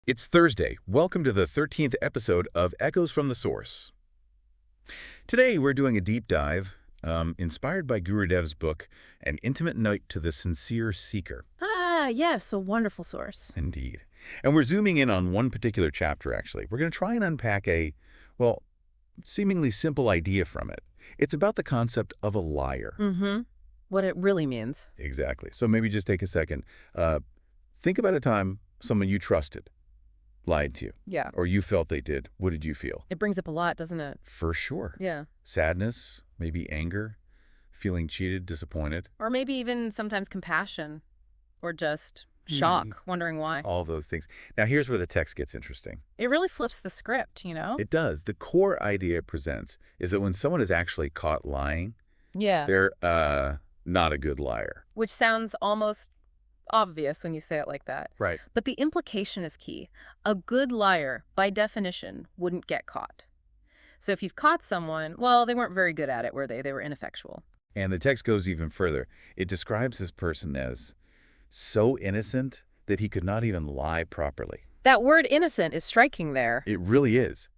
It's Thursday. Welcome to the 13th episode of Echoes from the Source. Today, we're doing a deep dive inspired by Gurudev's book, An Intimate Note to the Sincere Seeker. Ah, yes, a wonderful source. Indeed. And we're zooming in on one particular chapter, actually. We're going to try and unpack well, seemingly simple idea from it. It's about the concept of a liar. Mm-hmm. What it really means. Exactly. So maybe just take a second. Think about a time someone you trusted lied to you. Yeah. Or you felt they did. What did you feel? It brings up a lot, doesn't it? For sure. Yeah. Sadness, maybe anger, feeling cheated, disappointed. Or maybe even sometimes compassion or just shock, wondering why. All those things. Now, here's where the text gets interesting. It really flips the script, you know? It does. The core idea it presents is that when someone is actually caught lying, Yeah. they're not a good liar. Which sounds almost obvious when you say it like that. Right. But the implication is key. A good liar, by definition, wouldn't get caught. So if you've caught someone, well, they weren't very good at it, were they? They were ineffectual. And the text goes even further. It describes this person as so innocent that he could not even lie properly. That word innocent is striking there. It really is.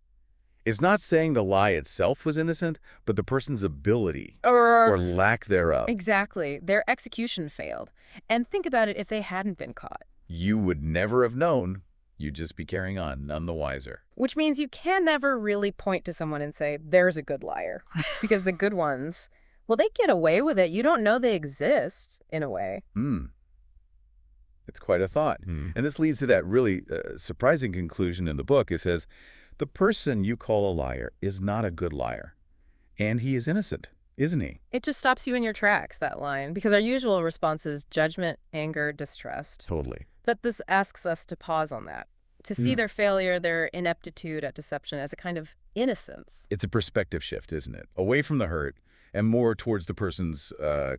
It's not saying the lie itself was innocent, but the person's ability or lack thereof. Exactly. Their execution failed. And think about it if they hadn't been caught. You would never have known. You'd just be carrying on, none the wiser. Which means you can never really point to someone and say, there's a good liar. Because the good ones, well, they get away with it. You don't know they exist, in a way. It's quite a thought. And this leads to that really surprising conclusion in the book. It says, the person you call a liar is not a good liar. And he is innocent, isn't he? It just stops you in your tracks, that line. Because our usual response is judgment, anger, distrust. Totally. But this asks us to pause on that. To see their failure, their ineptitude at deception as a kind of innocence. It's a perspective shift, isn't it? Away from the hurt and more towards the person's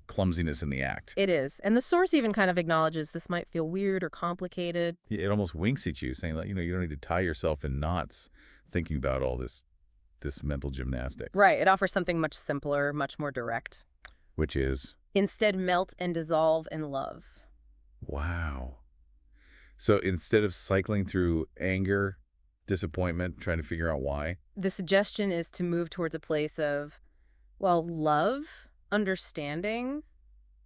clumsiness in the act. It is. And the source even kind of acknowledges this might feel weird or complicated. It almost winks at you, saying, like, you don't need to tie yourself in knots thinking about all this mental gymnastics. Right. It offers something much simpler, much more direct. Which is? Instead, melt and dissolve in love. Wow. So instead of cycling through anger, disappointment, trying to figure out why? The suggestion is to move towards a place of, well, love, understanding,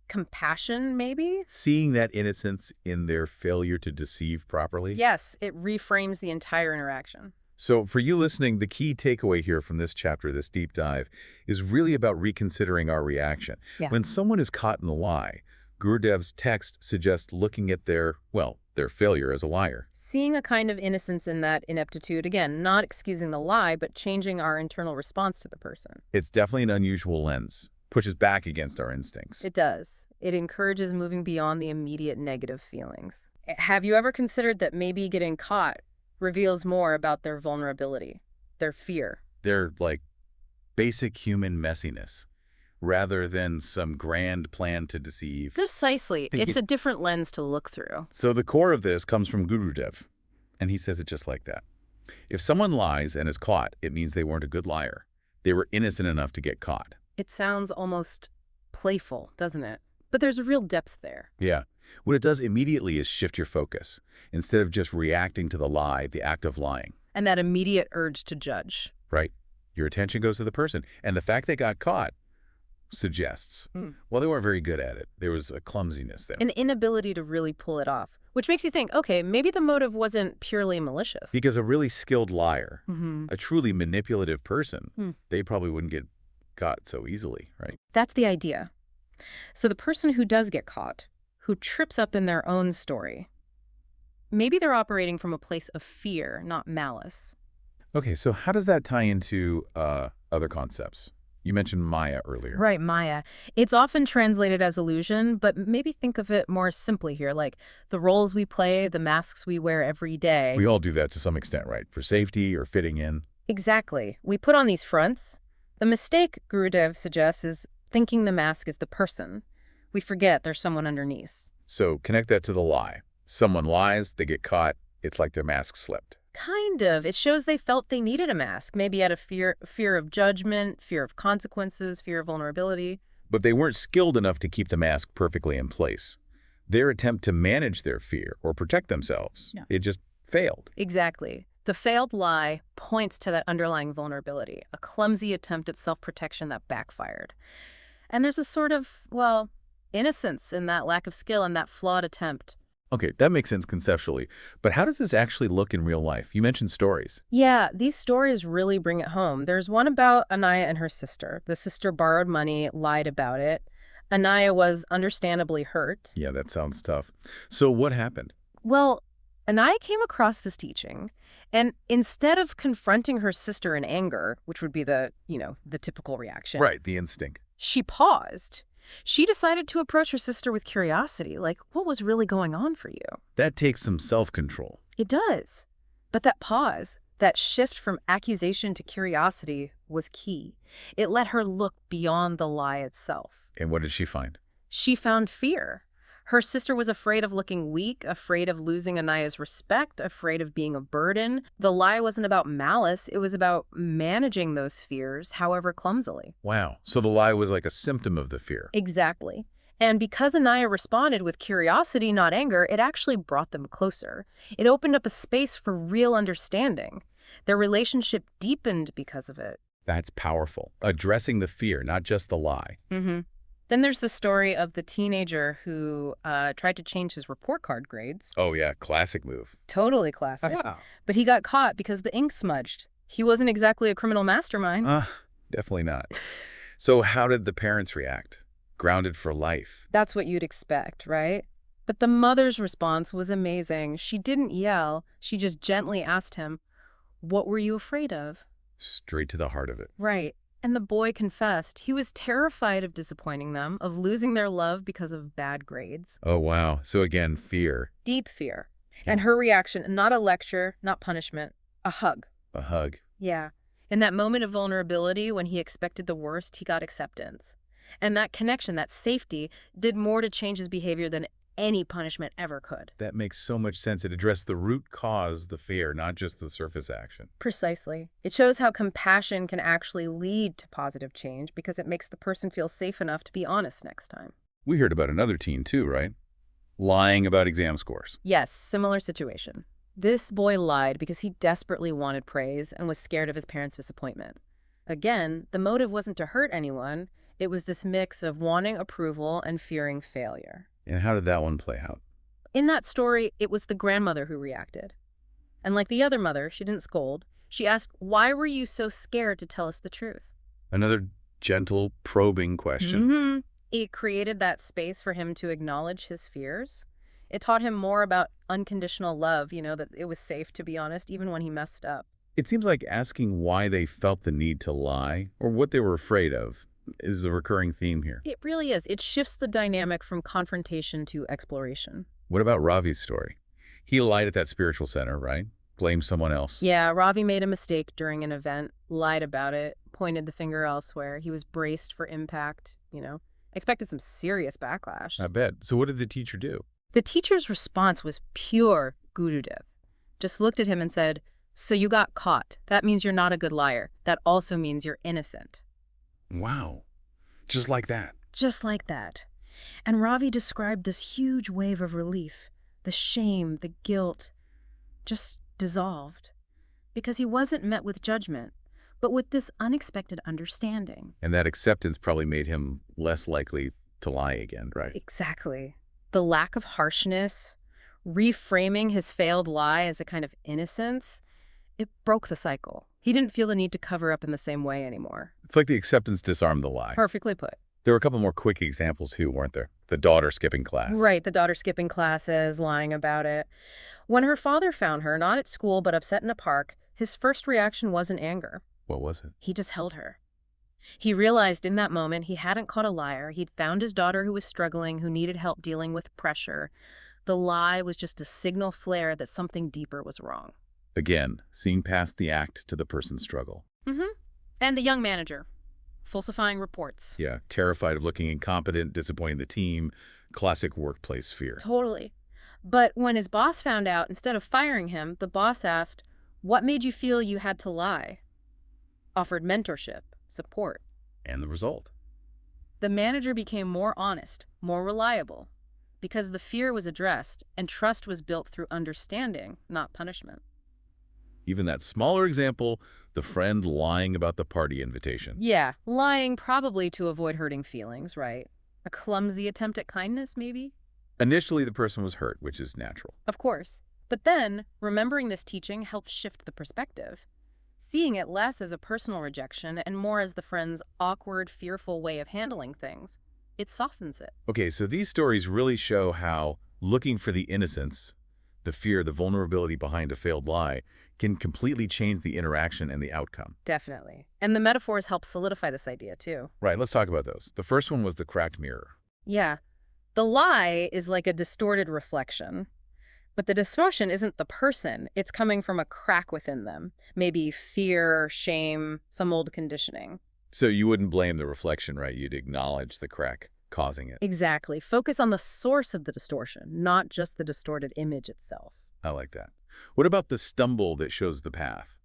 compassion, maybe? Seeing that innocence in their failure to deceive properly? Yes, it reframes the entire interaction. So for you listening, the key takeaway here from this chapter, this deep dive, is really about reconsidering our reaction. Yeah. When someone is caught in a lie, Gurudev's text suggests looking at their failure as a liar. Seeing a kind of innocence in that ineptitude, again, not excusing the lie, but changing our internal response to the person. It's definitely an unusual lens, pushes back against our instincts. It does. It encourages moving beyond the immediate negative feelings. Have you ever considered that maybe getting caught reveals more about their vulnerability, their fear? Their, basic human messiness, rather than some grand plan to deceive. Precisely. It's a different lens to look through. So the core of this comes from Gurudev, and he says it just like that. If someone lies and is caught, it means they weren't a good liar. They were innocent enough to get caught. It sounds almost playful, doesn't it? But there's a real depth there. Yeah. What it does immediately is shift your focus. Instead of just reacting to the lie, the act of lying. And that immediate urge to judge. Right. Your attention goes to the person. And the fact they got caught suggests, well, they weren't very good at it. There was a clumsiness there. An inability to really pull it off. Which makes you think, okay, maybe the motive wasn't purely malicious. Because a really skilled liar, a truly manipulative person, they probably wouldn't get caught so easily, right? That's the idea. So the person who does get caught, who trips up in their own story, maybe they're operating from a place of fear, not malice. Okay, so how does that tie into other concepts? You mentioned Maya earlier. Right, Maya. It's often translated as illusion, but maybe think of it more simply here, like the roles we play, the masks we wear every day. We all do that to some extent, right? For safety or fitting in. Exactly. We put on these fronts. The mistake, Gurudev suggests, is thinking the mask is the person. We forget there's someone underneath. So connect that to the lie. Someone lies, they get caught, it's like their mask slipped. Kind of. It shows they felt they needed a mask, maybe out of fear of judgment, fear of consequences, fear of vulnerability. But they weren't skilled enough to keep the mask perfectly in place. Their attempt to manage their fear or protect themselves, it just failed. Exactly. The failed lie points to that underlying vulnerability, a clumsy attempt at self-protection that backfired. And there's a sort of, well, innocence in that lack of skill and that flawed attempt. Okay, that makes sense conceptually. But how does this actually look in real life? You mentioned stories. Yeah, these stories really bring it home. There's one about Anaya and her sister. The sister borrowed money, lied about it. Anaya was understandably hurt. Yeah, that sounds tough. So what happened? Well, Anaya came across this teaching, and instead of confronting her sister in anger, which would be the typical reaction, Right, the instinct. she paused. She decided to approach her sister with curiosity, like, what was really going on for you? That takes some self-control. It does. But that pause, that shift from accusation to curiosity was key. It let her look beyond the lie itself. And what did she find? She found fear. Her sister was afraid of looking weak, afraid of losing Anaya's respect, afraid of being a burden. The lie wasn't about malice, it was about managing those fears, however clumsily. Wow, so the lie was like a symptom of the fear. Exactly. And because Anaya responded with curiosity, not anger, it actually brought them closer. It opened up a space for real understanding. Their relationship deepened because of it. That's powerful. Addressing the fear, not just the lie. Mm-hmm. Then there's the story of the teenager who tried to change his report card grades. Oh yeah, classic move. Totally classic. Ah, But he got caught because the ink smudged. He wasn't exactly a criminal mastermind. definitely not. So how did the parents react? Grounded for life. That's what you'd expect, right? But the mother's response was amazing. She didn't yell. She just gently asked him, "What were you afraid of?" Straight to the heart of it. Right. And the boy confessed. He was terrified of disappointing them, of losing their love because of bad grades. Oh wow, so again, fear. Deep fear. Yeah. And her reaction, not a lecture, not punishment, a hug. A hug. Yeah. In that moment of vulnerability, when he expected the worst, he got acceptance. And that connection, that safety, did more to change his behavior than any punishment ever could. That makes so much sense. It addressed the root cause, the fear, not just the surface action. Precisely. It shows how compassion can actually lead to positive change because it makes the person feel safe enough to be honest next time. We heard about another teen too, right? Lying about exam scores. Yes, similar situation. This boy lied because he desperately wanted praise and was scared of his parents' disappointment. Again, the motive wasn't to hurt anyone. It was this mix of wanting approval and fearing failure. And how did that one play out? In that story, it was the grandmother who reacted. And like the other mother, she didn't scold. She asked, "Why were you so scared to tell us the truth?" Another gentle, probing question. Mm-hmm. It created that space for him to acknowledge his fears. It taught him more about unconditional love, that it was safe to be honest, even when he messed up. It seems like asking why they felt the need to lie, or what they were afraid of, is a recurring theme here. It really is. It shifts the dynamic from confrontation to exploration. What about Ravi's story? He lied at that spiritual center, right? Blamed someone else. Yeah, Ravi made a mistake during an event, lied about it, pointed the finger elsewhere. He was braced for impact. Expected some serious backlash. I bet. So what did the teacher do? The teacher's response was pure Gurudev. Just looked at him and said, "So you got caught. That means you're not a good liar. That also means you're innocent." Wow. Just like that. Just like that. And Ravi described this huge wave of relief. The shame, the guilt, just dissolved. Because he wasn't met with judgment, but with this unexpected understanding. And that acceptance probably made him less likely to lie again, right? Exactly. The lack of harshness, reframing his failed lie as a kind of innocence, it broke the cycle. He didn't feel the need to cover up in the same way anymore. It's like the acceptance disarmed the lie. Perfectly put. There were a couple more quick examples too, weren't there? The daughter skipping class. Right, the daughter skipping classes, lying about it. When her father found her, not at school but upset in a park, his first reaction wasn't anger. What was it? He just held her. He realized in that moment he hadn't caught a liar. He'd found his daughter who was struggling, who needed help dealing with pressure. The lie was just a signal flare that something deeper was wrong. Again, seeing past the act to the person's struggle. Mm-hmm. And the young manager, falsifying reports. Yeah, terrified of looking incompetent, disappointing the team, classic workplace fear. Totally. But when his boss found out, instead of firing him, the boss asked, "What made you feel you had to lie?" Offered mentorship, support. And the result? The manager became more honest, more reliable. because the fear was addressed and trust was built through understanding, not punishment. Even that smaller example, the friend lying about the party invitation. Yeah, lying probably to avoid hurting feelings, right? A clumsy attempt at kindness, maybe? Initially, the person was hurt, which is natural. Of course. But then, remembering this teaching helps shift the perspective, seeing it less as a personal rejection and more as the friend's awkward, fearful way of handling things. It softens it. Okay, so these stories really show how looking for the innocence, the fear, the vulnerability behind a failed lie, can completely change the interaction and the outcome. Definitely. And the metaphors help solidify this idea, too. Right, let's talk about those. The first one was the cracked mirror. Yeah. The lie is like a distorted reflection. But the distortion isn't the person. It's coming from a crack within them. Maybe fear, shame, some old conditioning. So you wouldn't blame the reflection, right? You'd acknowledge the crack causing it. Exactly. Focus on the source of the distortion, not just the distorted image itself. I like that. What about the stumble that shows the path?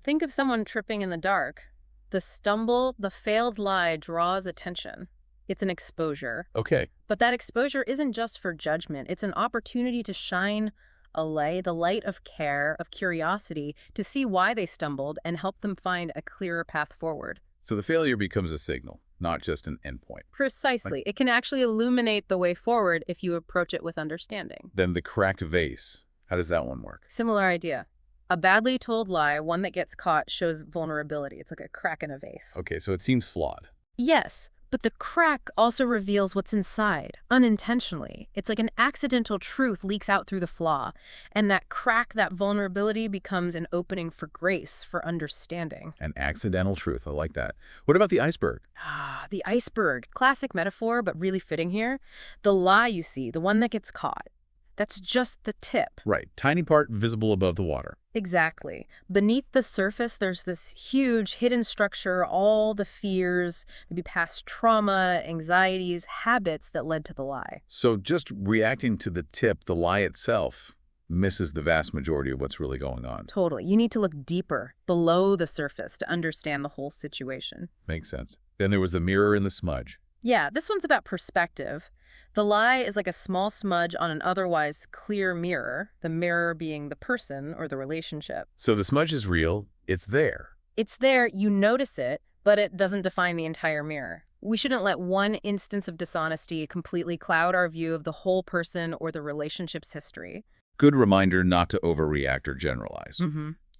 Think of someone tripping in the dark. The stumble, the failed lie draws attention. It's an exposure. Okay. But that exposure isn't just for judgment. It's an opportunity to shine the light of care, of curiosity, to see why they stumbled and help them find a clearer path forward. So the failure becomes a signal, not just an endpoint. Precisely. It can actually illuminate the way forward if you approach it with understanding. Then the cracked vase. How does that one work? Similar idea. A badly told lie, one that gets caught, shows vulnerability. It's like a crack in a vase. Okay, so it seems flawed. Yes, but the crack also reveals what's inside, unintentionally. It's like an accidental truth leaks out through the flaw, and that crack, that vulnerability, becomes an opening for grace, for understanding. An accidental truth. I like that. What about the iceberg? Ah, the iceberg. Classic metaphor, but really fitting here. The lie you see, the one that gets caught. That's just the tip. Right. Tiny part visible above the water. Exactly. Beneath the surface, there's this huge hidden structure, all the fears, maybe past trauma, anxieties, habits that led to the lie. So just reacting to the tip, the lie itself, misses the vast majority of what's really going on. Totally. You need to look deeper, below the surface, to understand the whole situation. Makes sense. Then there was the mirror and the smudge. Yeah, this one's about perspective. The lie is like a small smudge on an otherwise clear mirror, the mirror being the person or the relationship. So the smudge is real. It's there. It's there, you notice it, but it doesn't define the entire mirror. We shouldn't let one instance of dishonesty completely cloud our view of the whole person or the relationship's history. Good reminder not to overreact or generalize.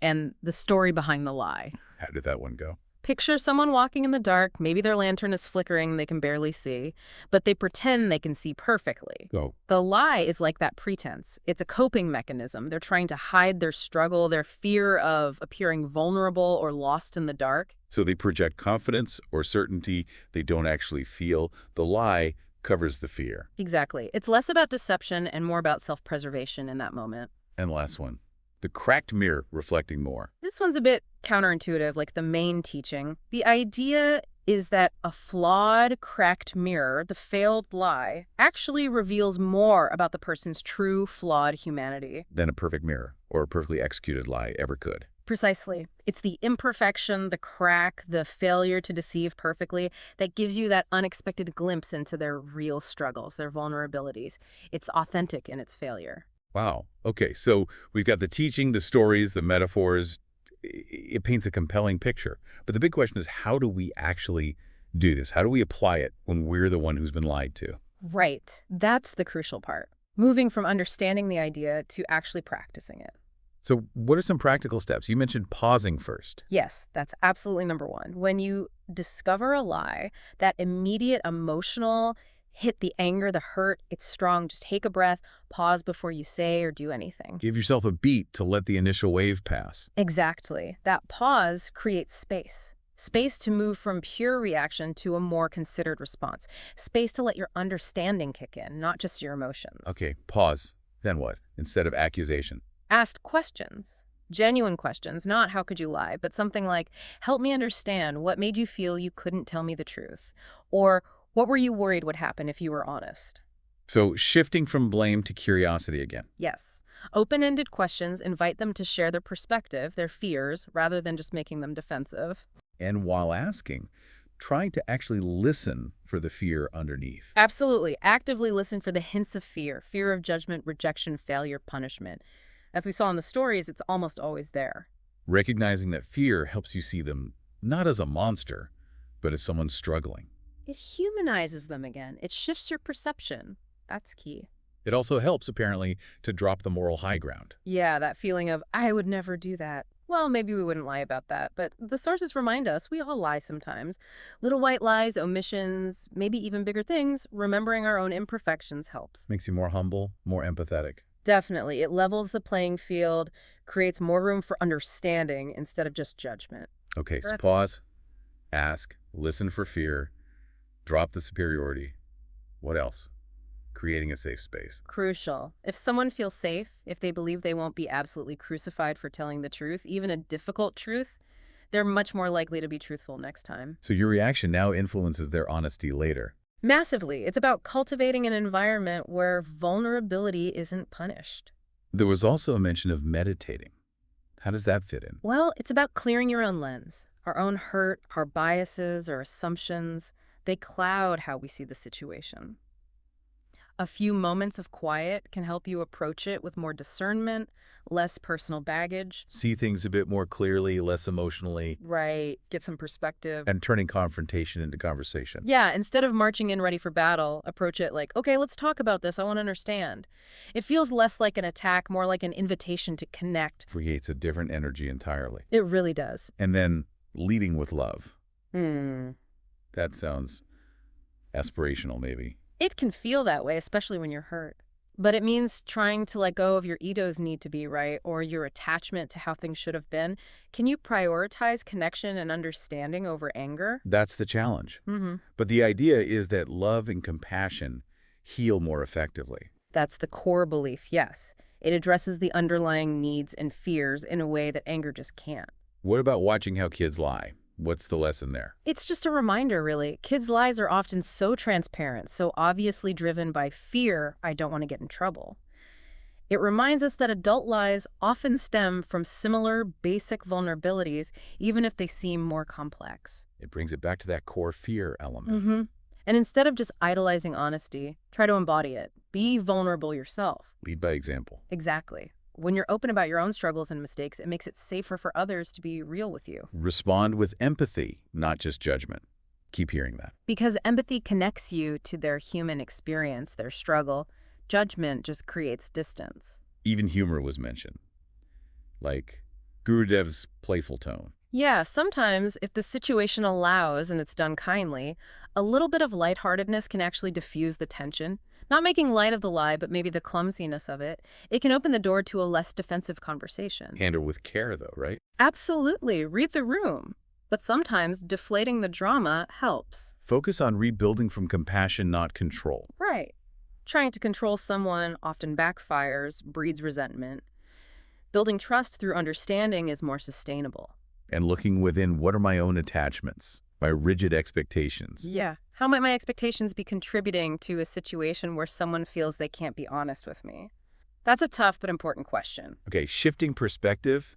And the story behind the lie. How did that one go? Picture someone walking in the dark. Maybe their lantern is flickering, they can barely see, but they pretend they can see perfectly. Go. The lie is like that pretense. It's a coping mechanism. They're trying to hide their struggle, their fear of appearing vulnerable or lost in the dark. So they project confidence or certainty they don't actually feel. The lie covers the fear. Exactly. It's less about deception and more about self-preservation in that moment. And last one, the cracked mirror reflecting more. This one's a bit counterintuitive, like the main teaching. The idea is that a flawed, cracked mirror, the failed lie, actually reveals more about the person's true, flawed humanity. Than a perfect mirror or a perfectly executed lie ever could. Precisely. It's the imperfection, the crack, the failure to deceive perfectly that gives you that unexpected glimpse into their real struggles, their vulnerabilities. It's authentic in its failure. Wow. Okay, so we've got the teaching, the stories, the metaphors. It paints a compelling picture. But the big question is, how do we actually do this? How do we apply it when we're the one who's been lied to? Right. That's the crucial part. Moving from understanding the idea to actually practicing it. So what are some practical steps? You mentioned pausing first. Yes, that's absolutely number one. When you discover a lie, that immediate emotional hit, the anger, the hurt, it's strong. Just take a breath, pause before you say or do anything. Give yourself a beat to let the initial wave pass. Exactly. That pause creates space. Space to move from pure reaction to a more considered response. Space to let your understanding kick in, not just your emotions. Okay, pause. Then what? Instead of accusation. Ask questions. Genuine questions, not how could you lie, but something like, help me understand what made you feel you couldn't tell me the truth? Or what were you worried would happen if you were honest? So shifting from blame to curiosity again. Yes. Open-ended questions invite them to share their perspective, their fears, rather than just making them defensive. And while asking, trying to actually listen for the fear underneath. Absolutely. Actively listen for the hints of fear of judgment, rejection, failure, punishment. As we saw in the stories, it's almost always there. Recognizing that fear helps you see them not as a monster, but as someone struggling. It humanizes them again. It shifts your perception. That's key. It also helps, apparently, to drop the moral high ground. Yeah, that feeling of, I would never do that. Well, maybe we wouldn't lie about that, but the sources remind us we all lie sometimes. Little white lies, omissions, maybe even bigger things. Remembering our own imperfections helps. Makes you more humble, more empathetic. Definitely. It levels the playing field, creates more room for understanding instead of just judgment. Okay, so Correct. pause, ask, listen for fear, drop the superiority. What else? Creating a safe space. Crucial. If someone feels safe, if they believe they won't be absolutely crucified for telling the truth, even a difficult truth, they're much more likely to be truthful next time. So your reaction now influences their honesty later. Massively. It's about cultivating an environment where vulnerability isn't punished. There was also a mention of meditating. How does that fit in? Well, it's about clearing your own lens. Our own hurt, our biases, our assumptions, they cloud how we see the situation. A few moments of quiet can help you approach it with more discernment, less personal baggage. See things a bit more clearly, less emotionally, Right, get some perspective. and turning confrontation into conversation. Yeah, instead of marching in ready for battle, approach it like, okay, let's talk about this. I want to understand. It feels less like an attack, more like an invitation to connect. Creates a different energy entirely. It really does. And then leading with love. Hmm. That sounds aspirational, maybe. It can feel that way, especially when you're hurt. But it means trying to let go of your egos need to be right or your attachment to how things should have been. Can you prioritize connection and understanding over anger? That's the challenge. Mm-hmm. But the idea is that love and compassion heal more effectively. That's the core belief, yes. It addresses the underlying needs and fears in a way that anger just can't. What about watching how kids lie? What's the lesson there? It's just a reminder, really. Kids' lies are often so transparent, so obviously driven by fear, I don't want to get in trouble. It reminds us that adult lies often stem from similar basic vulnerabilities, even if they seem more complex. It brings it back to that core fear element. Mm-hmm. And instead of just idolizing honesty, try to embody it. Be vulnerable yourself. Lead by example. Exactly. When you're open about your own struggles and mistakes, it makes it safer for others to be real with you. Respond with empathy, not just judgment. Keep hearing that. Because empathy connects you to their human experience, their struggle. Judgment just creates distance. Even humor was mentioned, like Gurudev's playful tone. Yeah, sometimes if the situation allows and it's done kindly, a little bit of lightheartedness can actually diffuse the tension. Not making light of the lie, but maybe the clumsiness of it. It can open the door to a less defensive conversation. Handle with care, though, right? Absolutely. Read the room. But sometimes deflating the drama helps. Focus on rebuilding from compassion, not control. Right. Trying to control someone often backfires, breeds resentment. Building trust through understanding is more sustainable. And looking within, what are my own attachments, my rigid expectations? Yeah. How might my expectations be contributing to a situation where someone feels they can't be honest with me? That's a tough but important question. Okay, shifting perspective,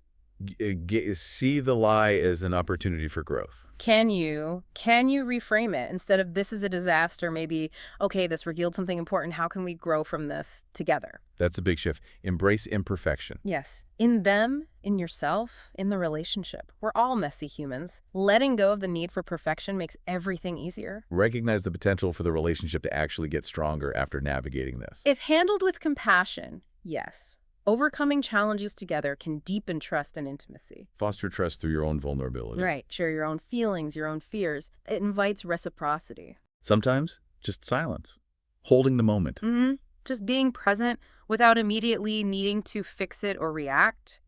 see the lie as an opportunity for growth. Can you reframe it instead of this is a disaster, maybe, okay, this revealed something important. How can we grow from this together? That's a big shift. Embrace imperfection. Yes. In them, in yourself, in the relationship. We're all messy humans. Letting go of the need for perfection makes everything easier. Recognize the potential for the relationship to actually get stronger after navigating this. If handled with compassion, yes. Overcoming challenges together can deepen trust and intimacy. Foster trust through your own vulnerability. Right. Share your own feelings, your own fears. It invites reciprocity. Sometimes, just silence. Holding the moment. Mm-hmm. Just being present without immediately needing to fix it or react.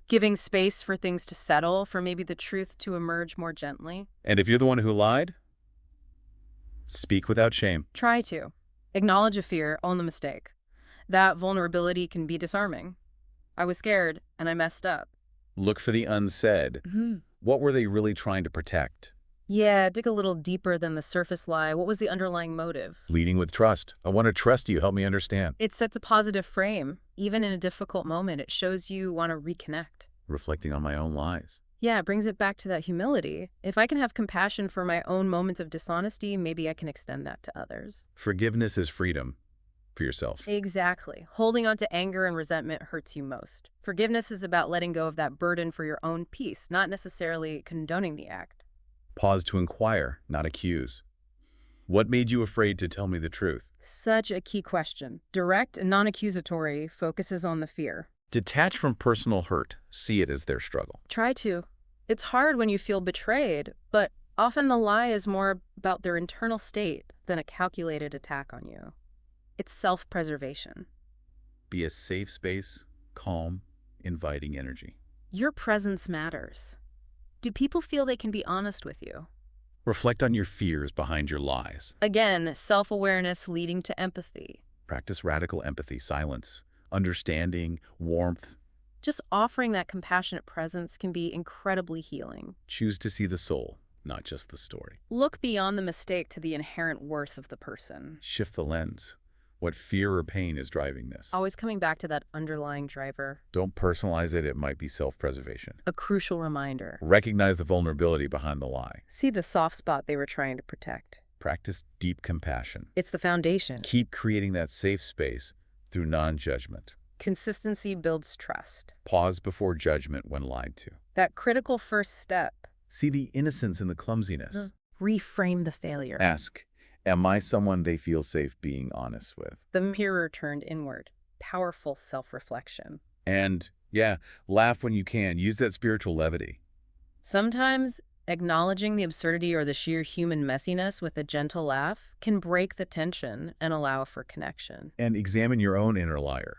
Giving space for things to settle, for maybe the truth to emerge more gently. And if you're the one who lied, speak without shame. Try to. Acknowledge a fear, own the mistake. That vulnerability can be disarming. I was scared, and I messed up. Look for the unsaid. Mm-hmm. What were they really trying to protect? Yeah, dig a little deeper than the surface lie. What was the underlying motive? Leading with trust. I want to trust you. Help me understand. It sets a positive frame. Even in a difficult moment, it shows you want to reconnect. Reflecting on my own lies. Yeah, it brings it back to that humility. If I can have compassion for my own moments of dishonesty, maybe I can extend that to others. Forgiveness is freedom for yourself. Exactly. Holding on to anger and resentment hurts you most. Forgiveness is about letting go of that burden for your own peace, not necessarily condoning the act. Pause to inquire, not accuse. What made you afraid to tell me the truth? Such a key question. Direct and non-accusatory focuses on the fear. Detach from personal hurt. See it as their struggle. Try to. It's hard when you feel betrayed, but often the lie is more about their internal state than a calculated attack on you. It's self-preservation. Be a safe space, calm, inviting energy. Your presence matters. Do people feel they can be honest with you? Reflect on your fears behind your lies. Again, self-awareness leading to empathy. Practice radical empathy, silence, understanding, warmth. Just offering that compassionate presence can be incredibly healing. Choose to see the soul, not just the story. Look beyond the mistake to the inherent worth of the person. Shift the lens. What fear or pain is driving this? Always coming back to that underlying driver. Don't personalize it. It might be self-preservation. A crucial reminder. Recognize the vulnerability behind the lie. See the soft spot they were trying to protect. Practice deep compassion. It's the foundation. Keep creating that safe space through non-judgment. Consistency builds trust. Pause before judgment when lied to. That critical first step. See the innocence in the clumsiness. Reframe the failure. Ask, am I someone they feel safe being honest with? The mirror turned inward. Powerful self-reflection. And, yeah, laugh when you can. Use that spiritual levity. Sometimes acknowledging the absurdity or the sheer human messiness with a gentle laugh can break the tension and allow for connection. And examine your own inner liar.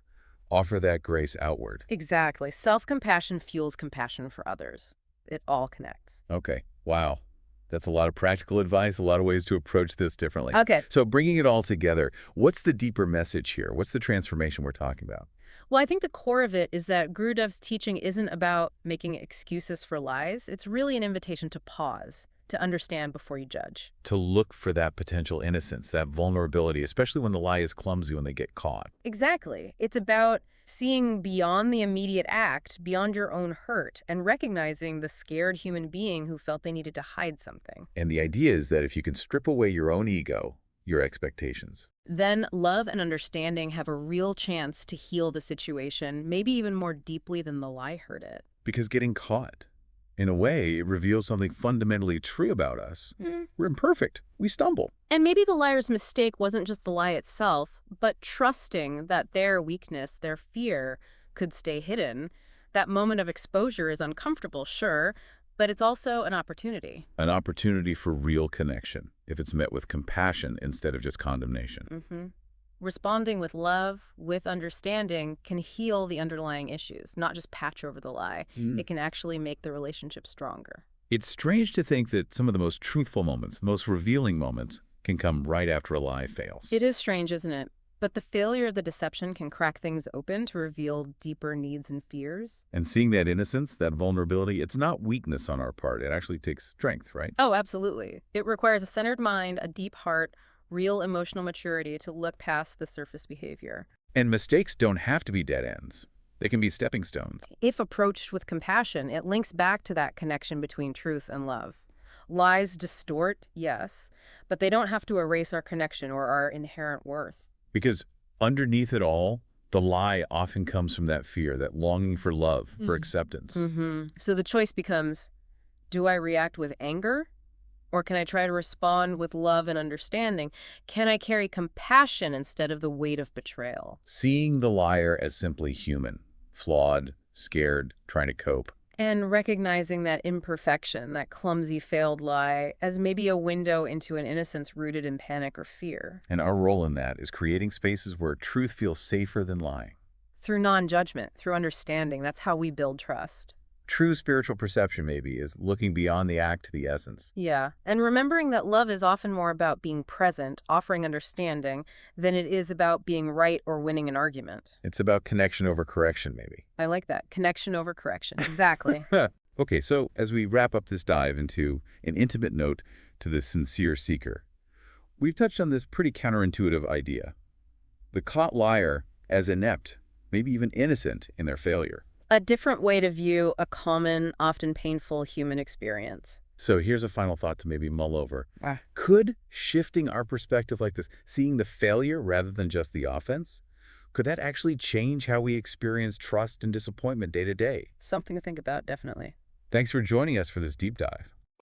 Offer that grace outward. Exactly. Self-compassion fuels compassion for others. It all connects. Okay. Wow. That's a lot of practical advice, a lot of ways to approach this differently. Okay. So bringing it all together, what's the deeper message here? What's the transformation we're talking about? Well, I think the core of it is that Gurudev's teaching isn't about making excuses for lies. It's really an invitation to pause, to understand before you judge. To look for that potential innocence, that vulnerability, especially when the lie is clumsy when they get caught. Exactly. It's about seeing beyond the immediate act, beyond your own hurt, and recognizing the scared human being who felt they needed to hide something. And the idea is that if you can strip away your own ego, your expectations, then love and understanding have a real chance to heal the situation, maybe even more deeply than the lie hurt it. because getting caught, in a way, it reveals something fundamentally true about us. We're imperfect. We stumble. And maybe the liar's mistake wasn't just the lie itself, but trusting that their weakness, their fear, could stay hidden. That moment of exposure is uncomfortable, sure, but it's also an opportunity. An opportunity for real connection, if it's met with compassion instead of just condemnation. Responding with love, with understanding, can heal the underlying issues, not just patch over the lie. It can actually make the relationship stronger. It's strange to think that some of the most truthful moments, the most revealing moments, can come right after a lie fails. It is strange, isn't it? But the failure of the deception can crack things open to reveal deeper needs and fears. And seeing that innocence, that vulnerability, it's not weakness on our part. It actually takes strength, right? Oh, absolutely. It requires a centered mind, a deep heart, real emotional maturity to look past the surface behavior. And mistakes don't have to be dead ends. They can be stepping stones. If approached with compassion, it links back to that connection between truth and love. Lies distort, yes, but they don't have to erase our connection or our inherent worth. Because underneath it all, the lie often comes from that fear, that longing for love, for acceptance. So the choice becomes, do I react with anger? Or can I try to respond with love and understanding? Can I carry compassion instead of the weight of betrayal? Seeing the liar as simply human, flawed, scared, trying to cope. And recognizing that imperfection, that clumsy failed lie, as maybe a window into an innocence rooted in panic or fear. And our role in that is creating spaces where truth feels safer than lying. Through non-judgment, through understanding, that's how we build trust. True spiritual perception, maybe, is looking beyond the act to the essence. Yeah, and remembering that love is often more about being present, offering understanding, than it is about being right or winning an argument. It's about connection over correction, maybe. I like that. Connection over correction. Exactly. Okay, so as we wrap up this dive into an intimate note to the sincere seeker, we've touched on this pretty counterintuitive idea. The caught liar as inept, maybe even innocent in their failure. A different way to view a common, often painful human experience. So here's a final thought to maybe mull over. Ah. Could shifting our perspective like this, seeing the failure rather than just the offense, could that actually change how we experience trust and disappointment day to day? Something to think about, definitely. Thanks for joining us for this deep dive.